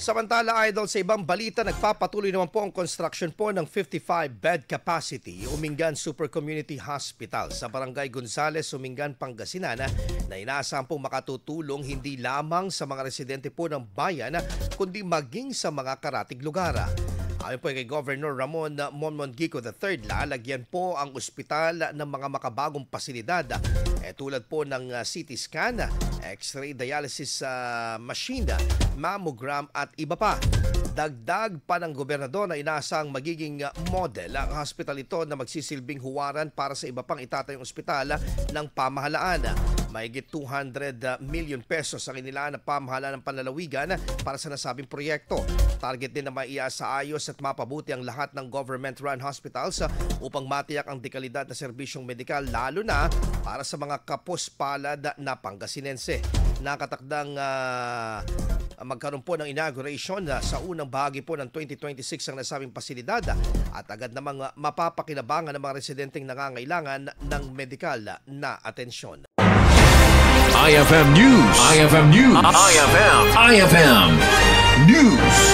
Samantala, idol, sa ibang balita, nagpapatuloy naman po ang construction po ng 55-bed capacity Umingan Super Community Hospital sa Barangay Gonzales, Umingan, Pangasinan na inaasahan pong makatutulong hindi lamang sa mga residente po ng bayan kundi maging sa mga karatig lugar. Ayon po kay Governor Ramon Monmongico III, lalagyan po ang ospital ng mga makabagong pasilidad tulad po ng CT scan, X-ray dialysis machine, mammogram at iba pa. Dagdag pa ng gobernador na inaasang magiging model ang hospital ito na magsisilbing huwaran para sa iba pang itatayong ospital ng pamahalaan. Mahigit 200 million pesos ang inilaan ng pamahalaan ng panlalawigan para sa nasabing proyekto. Target din na maiasaayos at mapabuti ang lahat ng government-run hospitals upang matiyak ang dekalidad na serbisyong medikal lalo na para sa mga kapuspalad na Pangasinense. Nakatakdang magkaroon po ng inauguration sa unang bahagi po ng 2026 ang nasabing pasilidad at agad namang mapapakinabangan ng mga residenteng nangangailangan ng medikal na atensyon. IFM News. IFM News. IFM News.